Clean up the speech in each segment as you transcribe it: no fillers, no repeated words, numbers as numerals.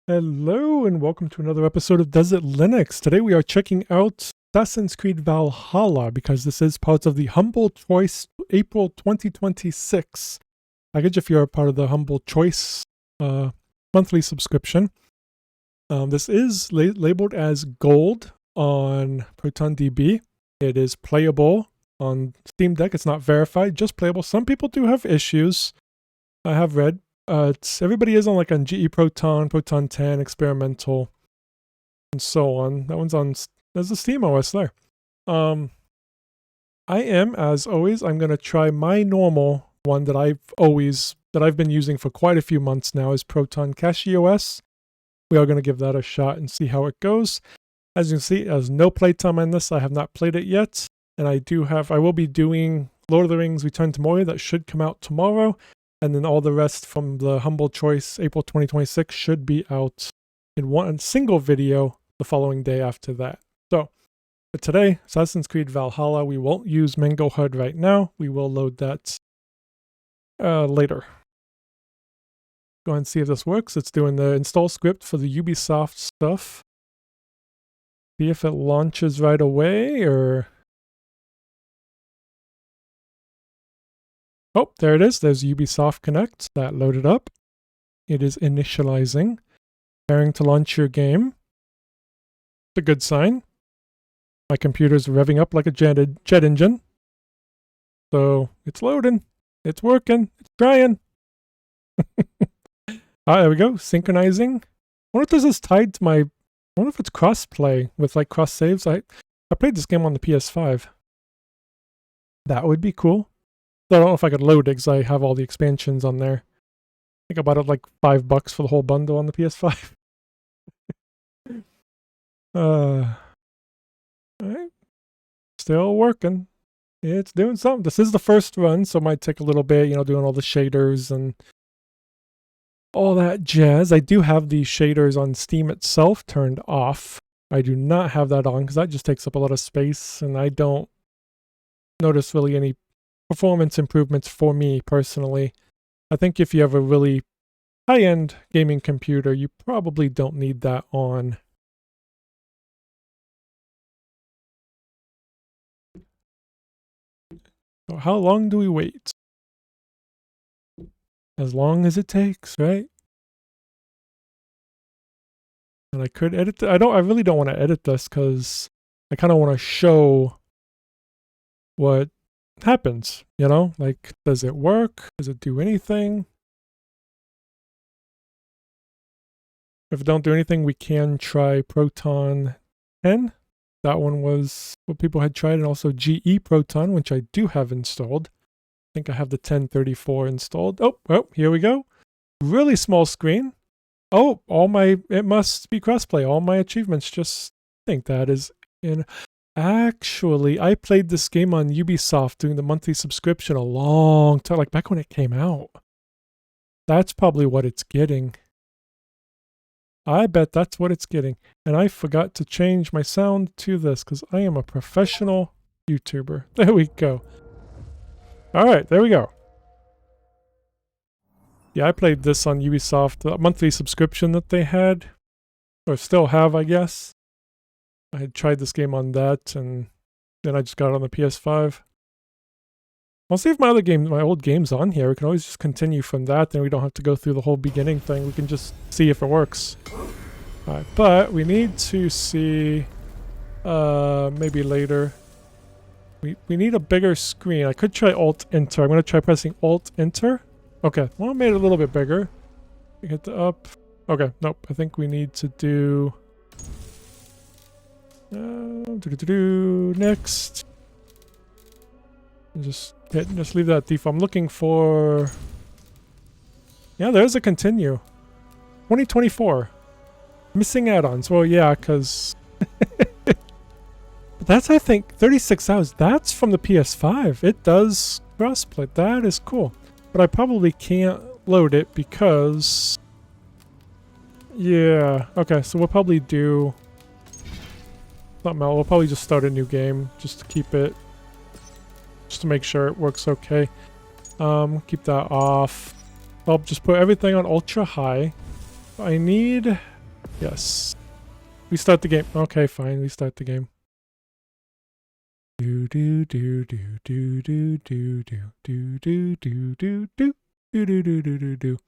Hello and welcome to another episode of Does It Linux. Today we are checking out Assassin's Creed Valhalla because this is part of the Humble Choice April 2026 package if you're a part of the Humble Choice monthly subscription. This is labeled as Gold on ProtonDB. It is playable on Steam Deck. It's not verified, just playable. Some people do have issues, I have read. Everybody is on like on GE Proton, Proton 10, Experimental, and so on. That one's on, there's a Steam OS there. I am, as always, I'm going to try my normal one that I've been using for quite a few months now is Proton Cache OS. We are going to give that a shot and see how it goes. As you can see, there's no playtime on this. I have not played it yet. And I will be doing Lord of the Rings Return to Moria that should come out tomorrow. And then all the rest from the Humble Choice April 2026 should be out in one single video the following day after that. So, for today, Assassin's Creed Valhalla, we won't use Mango HUD right now. We will load that later. Go ahead and see if this works. It's doing the install script for the Ubisoft stuff. See if it launches right away or... Oh, there it is. There's Ubisoft Connect. That loaded up. It is initializing. Preparing to launch your game. It's a good sign. My computer's revving up like a jet engine. So, it's loading. It's working. It's trying. There we go. Synchronizing. I wonder if this is tied to my... I wonder if it's cross-play with like cross-saves. I played this game on the PS5. That would be cool. I don't know if I could load it because I have all the expansions on there. I think I bought it like $5 for the whole bundle on the PS5. Alright. Still working. It's doing something. This is the first run, so it might take a little bit, doing all the shaders and all that jazz. I do have the shaders on Steam itself turned off. I do not have that on because that just takes up a lot of space, and I don't notice really any performance improvements for me personally. I think if you have a really high-end gaming computer, you probably don't need that on. So how long do we wait? As long as it takes, right? And I could edit I really don't want to edit this because I kind of want to show what happens, like, does it work? Does it do anything? If it don't do anything, we can try Proton 10. That one was what people had tried, and also GE Proton, which I do have installed. I think I have the 1034 installed. Oh, here we go. Really small screen. Oh, it must be crossplay. All my achievements just think that is in... Actually, I played this game on Ubisoft doing the monthly subscription a long time, like back when it came out. That's probably what it's getting. I bet that's what it's getting. And I forgot to change my sound to this because I am a professional YouTuber. There we go. Alright, there we go. Yeah, I played this on Ubisoft, the monthly subscription that they had. Or still have, I guess. I had tried this game on that, and then I just got it on the PS5. I'll see if my old game's on here. We can always just continue from that, then we don't have to go through the whole beginning thing. We can just see if it works. Alright, but we need to see, maybe later. We need a bigger screen. I could try Alt-Enter. I'm going to try pressing Alt-Enter. Okay, well, I made it a little bit bigger. Hit the up. Okay, nope. I think we need to do... next. Just leave that default. I'm looking for... Yeah, there's a continue. 2024. Missing add-ons. Well, yeah, because... That's, I think, 36 hours. That's from the PS5. It does crossplay. That is cool. But I probably can't load it because... Yeah. Okay, so we'll probably do... Something else. We'll probably just start a new game just to keep it, just to make sure it works okay. Keep that off. I'll just put everything on ultra high. I need Yes. We start the game. Okay, fine. We start the game. Do do do do do do do do do do do do do do do do do do do.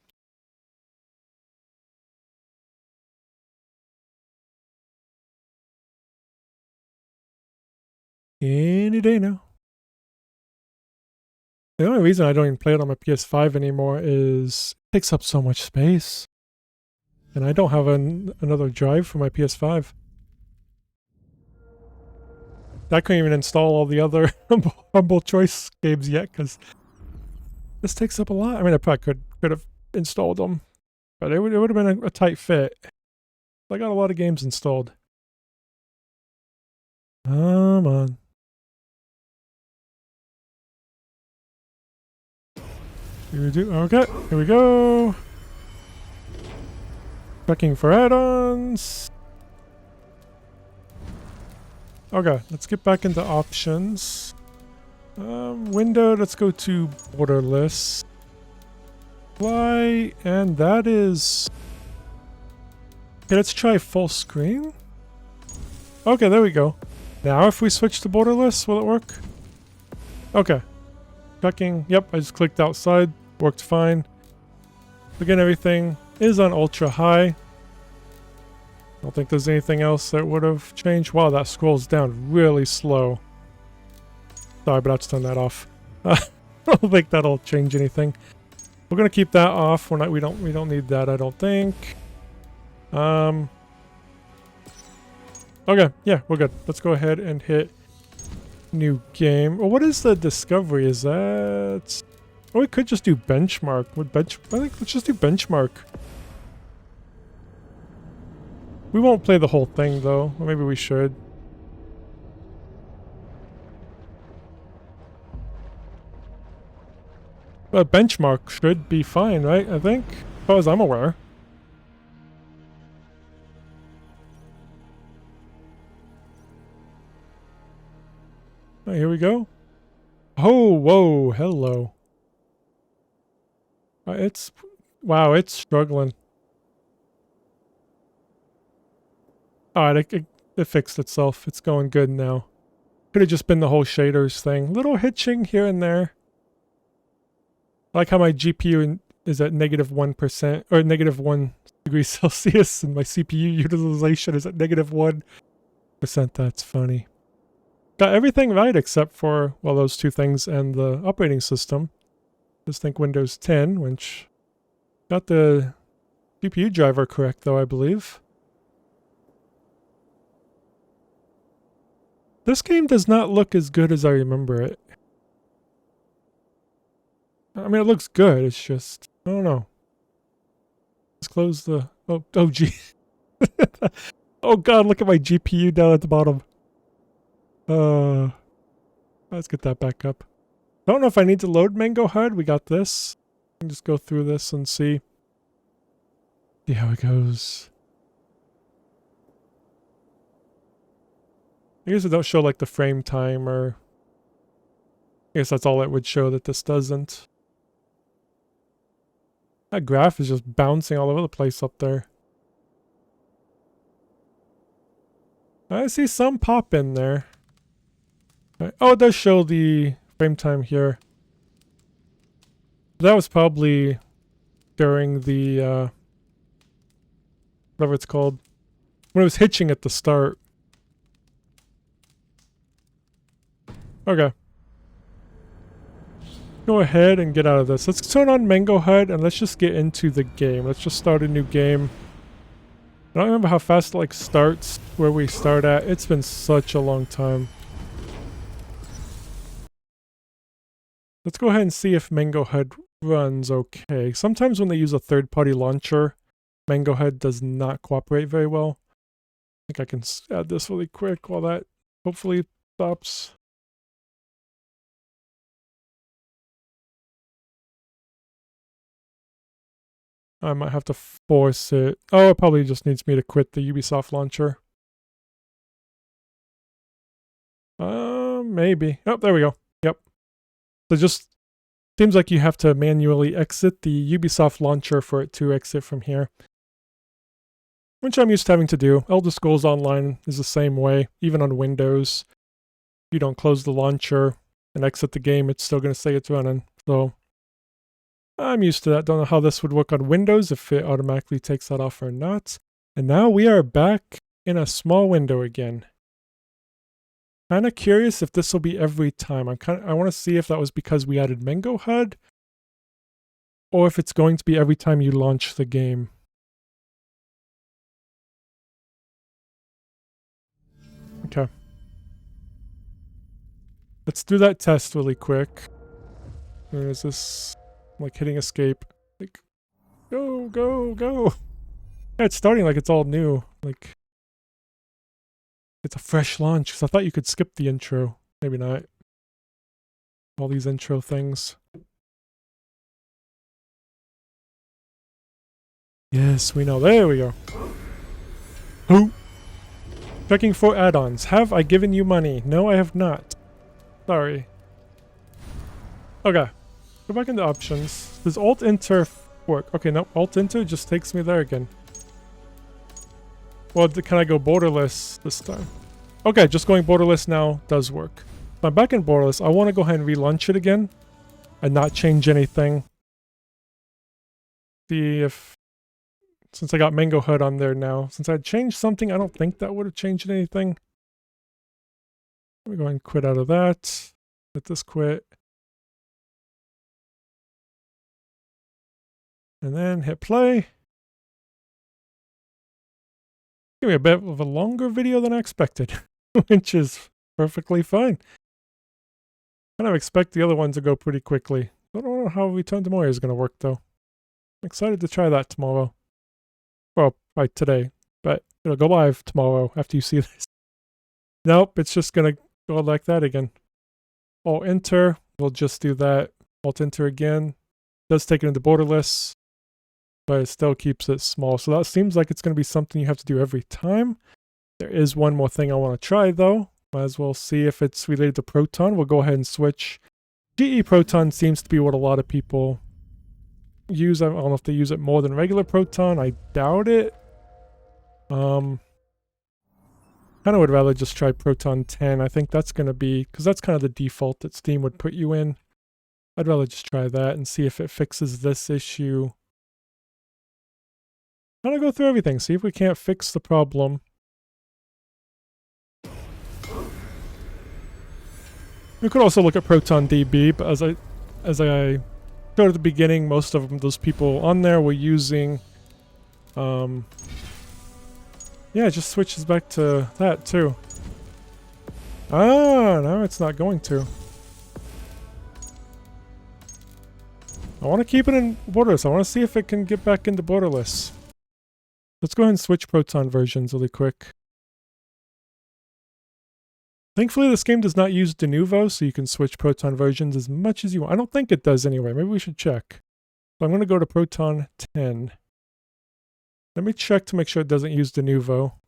Any day now. The only reason I don't even play it on my PS5 anymore is it takes up so much space. And I don't have another drive for my PS5. I couldn't even install all the other Humble Choice games yet because this takes up a lot. I mean, I probably could have installed them, but it would have been a tight fit. I got a lot of games installed. Come on. Okay, here we go. Checking for add-ons. Okay, let's get back into options. Window, let's go to borderless. Fly, and that is... Okay, let's try full screen. Okay, there we go. Now if we switch to borderless, will it work? Okay. Checking. Yep, I just clicked outside. Worked fine. Again, everything is on ultra high. I don't think there's anything else that would have changed. Wow, that scrolls down really slow. Sorry, but I'll just turn that off. I don't think that'll change anything. We're gonna keep that off. We don't need that, I don't think. Okay, yeah, we're good. Let's go ahead and hit new game. Well, what is the discovery? Is that... Oh, we could just do benchmark. I think let's just do benchmark. We won't play the whole thing though. Or maybe we should. But benchmark should be fine, right? I think. As far as I'm aware. Oh, here we go. Oh, whoa, hello. Wow, it's struggling. Alright, it fixed itself. It's going good now. Could have just been the whole shaders thing. Little hitching here and there. I like how my GPU is at -1%, or -1 degrees Celsius, and my CPU utilization is at -1%. That's funny. Got everything right except for, well, those two things and the operating system. Just think Windows 10, which got the GPU driver correct, though, I believe. This game does not look as good as I remember it. I mean, it looks good, it's just... I don't know. Let's close the... Oh, gee. Oh god, look at my GPU down at the bottom. Let's get that back up. I don't know if I need to load Mango HUD. We got this. I can just go through this and see how it goes. I guess it don't show like the frame time, or I guess that's all it would show that this doesn't. That graph is just bouncing all over the place up there. I see some pop in there. Oh, it does show the frame time here. That was probably during the, whatever it's called, when it was hitching at the start. Okay. Go ahead and get out of this. Let's turn on Mango HUD and let's just get into the game. Let's just start a new game. I don't remember how fast it like starts where we start at. It's been such a long time. Let's go ahead and see if Mango HUD runs okay. Sometimes when they use a third-party launcher, Mango HUD does not cooperate very well. I think I can add this really quick while that hopefully stops. I might have to force it. Oh, it probably just needs me to quit the Ubisoft launcher. Maybe. Oh, there we go. Yep. So just seems like you have to manually exit the Ubisoft launcher for it to exit from here. which I'm used to having to do. Elder Scrolls Online is the same way, even on Windows. If you don't close the launcher and exit the game, it's still going to say it's running. So I'm used to that. Don't know how this would work on Windows, if it automatically takes that off or not. And now we are back in a small window again. Kind of curious if this will be every time. I want to see if that was because we added Mango HUD, or if it's going to be every time you launch the game. Okay. Let's do that test really quick. Where is this? Like hitting escape. Like, go, go, go. Yeah, it's starting like it's all new. Like, it's a fresh launch, because I thought you could skip the intro. Maybe not. All these intro things. Yes, we know. There we go. Who? Checking for add-ons. Have I given you money? No, I have not. Sorry. Okay. Go back into options. Does Alt-Enter work? Okay, no. Alt-Enter just takes me there again. Well, can I go borderless this time? Okay, just going borderless now does work. If I'm back in borderless, I want to go ahead and relaunch it again and not change anything. See if... Since I got Mango HUD on there now, since I changed something, I don't think that would have changed anything. Let me go ahead and quit out of that. Let this quit. And then hit play. Give me a bit of a longer video than I expected, which is perfectly fine. Kind of expect the other ones to go pretty quickly. I don't know how Return to Moria is going to work, though. I'm excited to try that tomorrow. Well, by today, but it'll go live tomorrow after you see this. Nope, it's just going to go like that again. Alt-Enter, we'll just do that. Alt-Enter again. Does take it into borderless, but it still keeps it small. So that seems like it's going to be something you have to do every time. There is one more thing I want to try, though. Might as well see if it's related to Proton. We'll go ahead and switch. GE Proton seems to be what a lot of people use. I don't know if they use it more than regular Proton. I doubt it. Kind of would rather just try Proton 10. I think that's going to be, because that's kind of the default that Steam would put you in. I'd rather just try that and see if it fixes this issue. Kind of go through everything, see if we can't fix the problem. We could also look at Proton DB, but as I showed at the beginning, most of those people on there were using, yeah, it just switches back to that too. Ah, no, it's not going to. I want to keep it in borderless. I want to see if it can get back into borderless. Let's go ahead and switch Proton versions really quick. Thankfully, this game does not use de novo, so you can switch Proton versions as much as you want. I don't think it does anyway. Maybe we should check. So I'm going to go to Proton 10. Let me check to make sure it doesn't use de novo.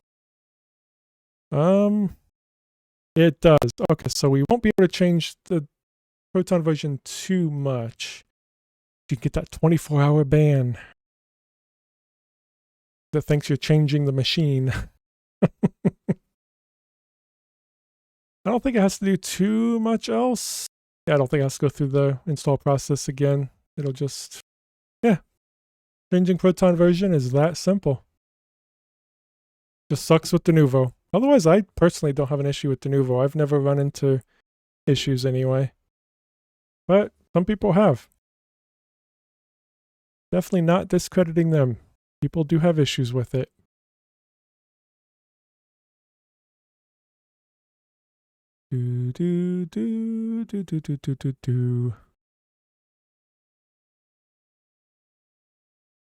It does. Okay, so we won't be able to change the Proton version too much. You can get that 24-hour ban that thinks you're changing the machine. I don't think it has to do too much else. Yeah, I don't think it has to go through the install process again. It'll just, yeah. Changing Proton version is that simple. Just sucks with de novo. Otherwise, I personally don't have an issue with de novo. I've never run into issues anyway. But some people have. Definitely not discrediting them. People do have issues with it. Do do do do do do do do do.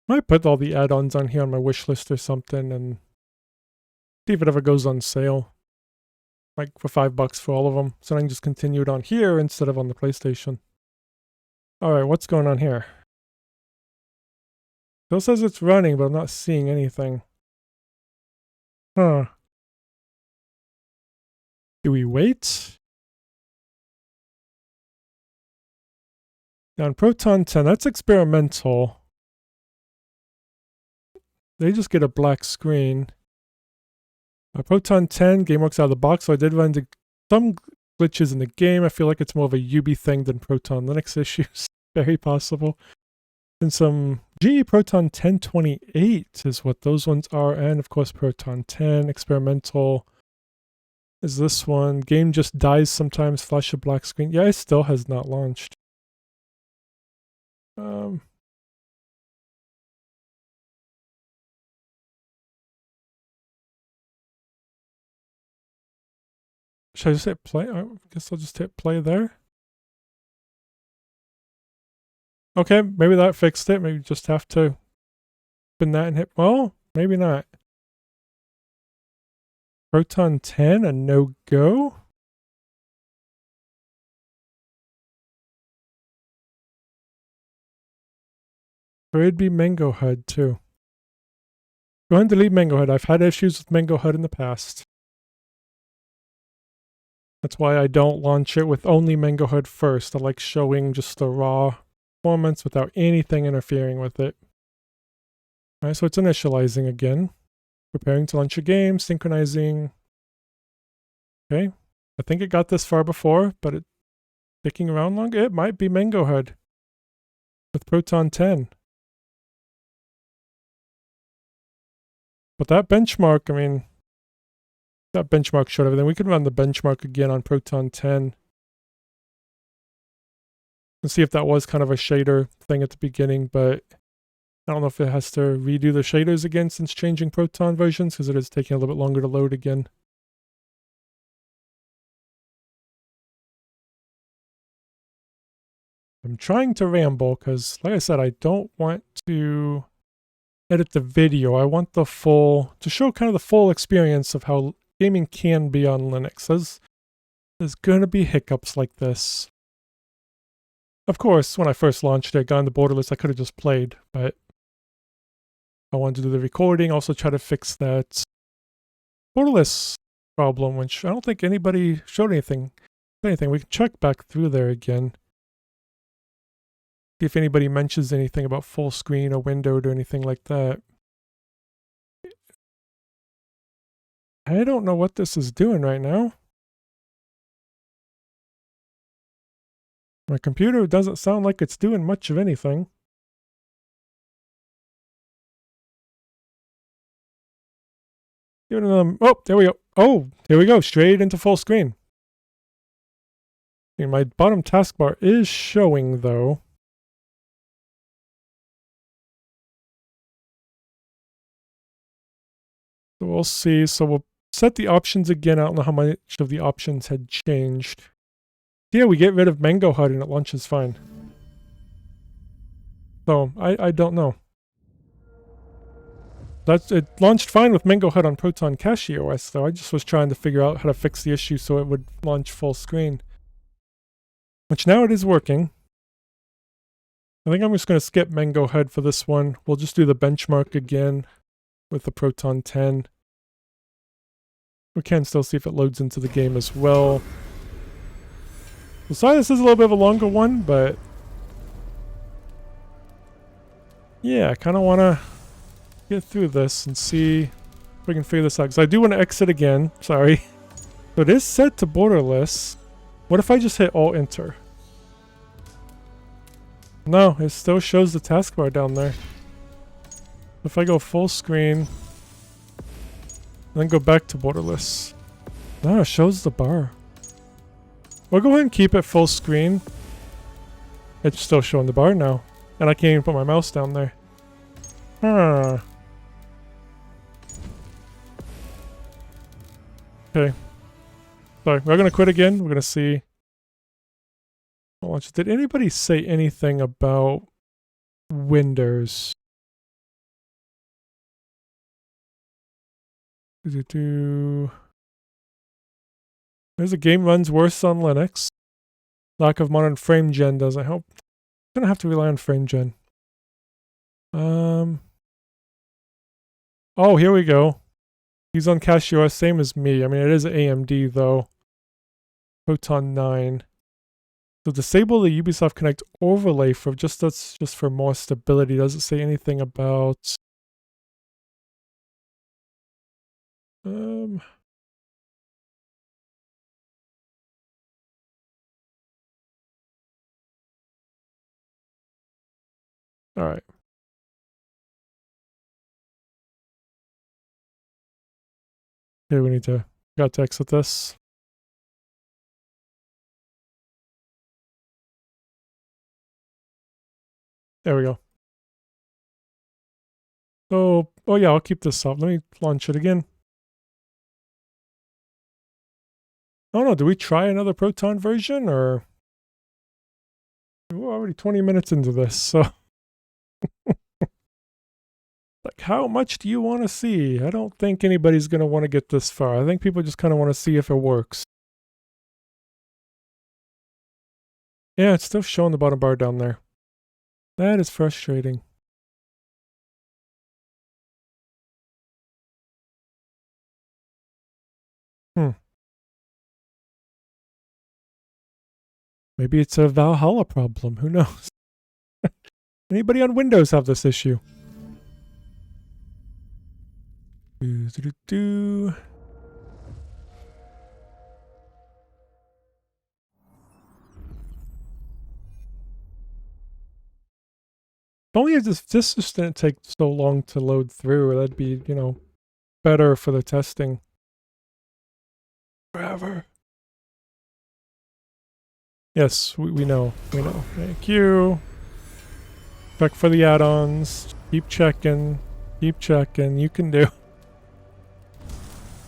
Might put all the add-ons on here on my wish list or something and see if it ever goes on sale. Like for $5 for all of them. So I can just continue it on here instead of on the PlayStation. Alright, what's going on here? Still says it's running, but I'm not seeing anything. Huh. Do we wait? Now on Proton 10, that's experimental. they just get a black screen. Proton 10, game works out of the box, so I did run into some glitches in the game. I feel like it's more of a Ubi thing than Proton Linux issues. Very possible. And some GE Proton 1028 is what those ones are, and of course Proton 10. Experimental is this one. Game just dies sometimes, flash a black screen. Yeah, it still has not launched. Should I just hit play? I guess I'll just hit play there. Okay, maybe that fixed it. Maybe just have to open that and hit, well, maybe not. Proton 10, a no-go? Could be Mango HUD too. Go ahead and delete Mango HUD. I've had issues with Mango HUD in the past. That's why I don't launch it with only Mango HUD first. I like showing just the raw performance without anything interfering with it. Alright, so it's initializing again. Preparing to launch a game, synchronizing. Okay, I think it got this far before, but it's sticking around longer. It might be Mango HUD with Proton 10. But that benchmark, I mean, that benchmark showed everything. We could run the benchmark again on Proton 10 and see if that was kind of a shader thing at the beginning, but I don't know if it has to redo the shaders again since changing Proton versions, because it is taking a little bit longer to load again. I'm trying to ramble because, like I said, I don't want to edit the video. I want the full, to show kind of the full experience of how gaming can be on Linux. There's going to be hiccups like this. Of course, when I first launched it, got on the borderless, I could have just played, but I wanted to do the recording, also try to fix that borderless problem, which I don't think anybody showed anything. We can check back through there again. See if anybody mentions anything about full screen or windowed or anything like that. I don't know what this is doing right now. My computer doesn't sound like it's doing much of anything. Oh, there we go. Oh, there we go. Straight into full screen. Okay, my bottom taskbar is showing, though. So we'll see. So we'll set the options again. I don't know how much of the options had changed. Yeah, we get rid of Mango HUD and it launches fine. So, I don't know. It launched fine with Mango HUD on Proton Cache OS, though. I just was trying to figure out how to fix the issue so it would launch full screen. Which now it is working. I think I'm just going to skip Mango HUD for this one. We'll just do the benchmark again with the Proton 10. We can still see if it loads into the game as well. Sorry, this is a little bit of a longer one, but yeah, I kind of want to get through this and see if we can figure this out. Because I do want to exit again. Sorry. So it is set to borderless. What if I just hit Alt-Enter? No, it still shows the taskbar down there. If I go full screen, then go back to borderless. No, it shows the bar. We'll go ahead and keep it full screen. It's still showing the bar now. And I can't even put my mouse down there. Huh. Okay. Sorry, we're going to quit again. We're going to see. Did anybody say anything about Windows? There's a game runs worse on Linux. Lack of modern frame gen doesn't help. I'm gonna have to rely on frame gen. Oh, here we go. He's on Cache OS, same as me. I mean, it is AMD though. Proton 9. So disable the Ubisoft Connect overlay for that's just for more stability. Doesn't say anything about Um. All right. Okay, we need to got to exit this. There we go. Oh yeah, I'll keep this up. Let me launch it again. Oh no, do we try another Proton version or we're already 20 minutes into this, so like how much do you want to see? I don't think anybody's gonna want to get this far. I think people just kind of want to see if it works. Yeah, it's still showing the bottom bar down there. That is frustrating. Maybe it's a Valhalla problem. Who knows? Anybody on Windows have this issue? Do. If only this just didn't take so long to load through. That'd be, better for the testing. Forever. Yes, we know. We know. Thank you. Check for the add-ons. Keep checking. Keep checking. You can do.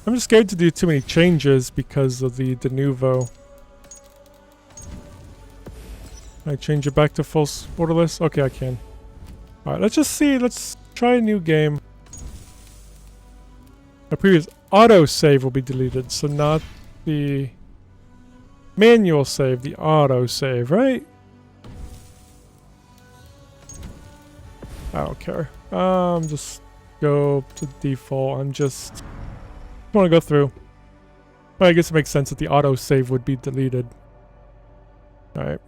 I'm just scared to do too many changes because of the de novo. Can I change it back to full borderless? Okay, I can. Alright, let's just see. Let's try a new game. The previous auto-save will be deleted, so not the manual save, the auto-save, right? I don't care. Just go to default. I just want to go through. But I guess it makes sense that the auto-save would be deleted. Alright.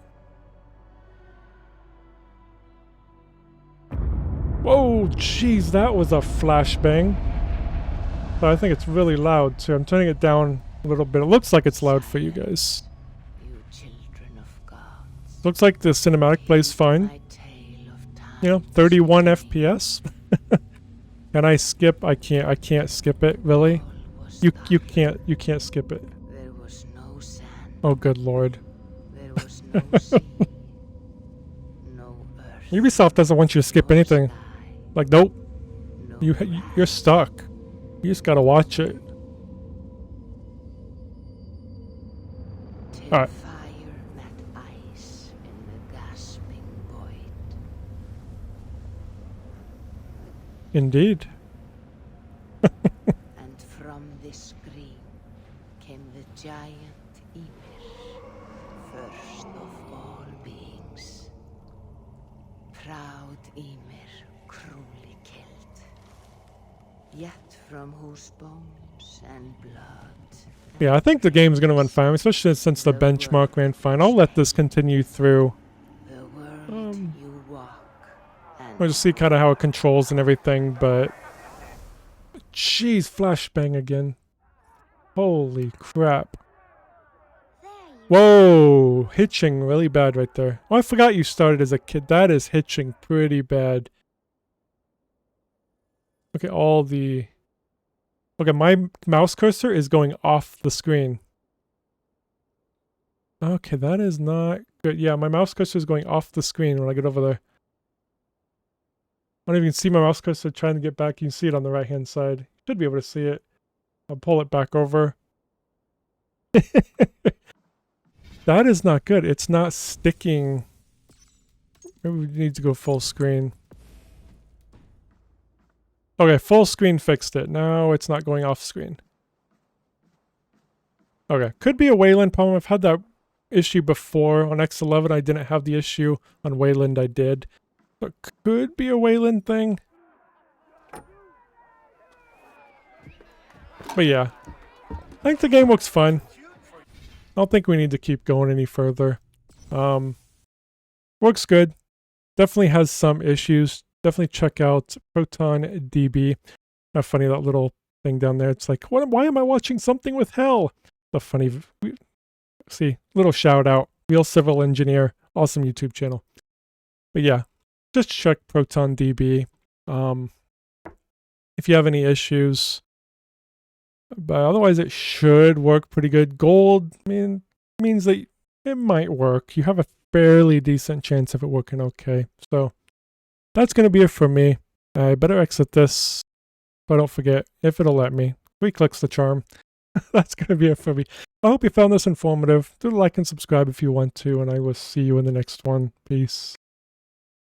Whoa, jeez, that was a flashbang. But I think it's really loud too. I'm turning it down a little bit. It looks like it's loud for you guys. Looks like the cinematic plays fine. 31 FPS. Can I skip? I can't skip it, really. You can't skip it. Oh good lord. Ubisoft doesn't want you to skip anything. Like nope. You're stuck. You just gotta watch it. Alright. Indeed. And from this screen came the giant Ymir, first of all beings. Proud Ymir, cruelly killed, yet from whose bones and blood. Yeah, I think the game's gonna run fine, especially since the benchmark ran fine. I'll let this continue through. The world you walk. We'll just see kind of how it controls and everything, but... Jeez, flashbang again. Holy crap. Whoa! Hitching really bad right there. Oh, I forgot you started as a kid. That is hitching pretty bad. Look at all the... Okay, my mouse cursor is going off the screen. Okay, that is not good. Yeah, my mouse cursor is going off the screen when I get over there. I don't even see my mouse cursor trying to get back. You can see it on the right-hand side. You should be able to see it. I'll pull it back over. That is not good. It's not sticking. Maybe we need to go full screen. Okay, full screen fixed it. Now it's not going off screen. Okay, could be a Wayland problem. I've had that issue before. On X11 I didn't have the issue. On Wayland I did. But could be a Wayland thing. But yeah. I think the game looks fun. I don't think we need to keep going any further. Works good. Definitely has some issues. Definitely check out Proton DB. Not funny, that little thing down there. It's like, why am I watching something with hell? The funny, see, little shout out. Real Civil Engineer, awesome YouTube channel. But yeah, just check ProtonDB. If you have any issues, but otherwise it should work pretty good. Gold, means that it might work. You have a fairly decent chance of it working okay. So that's going to be it for me. I better exit this, but don't forget, if it'll let me, 3 clicks the charm. That's going to be it for me. I hope you found this informative. Do like and subscribe if you want to, and I will see you in the next one. Peace.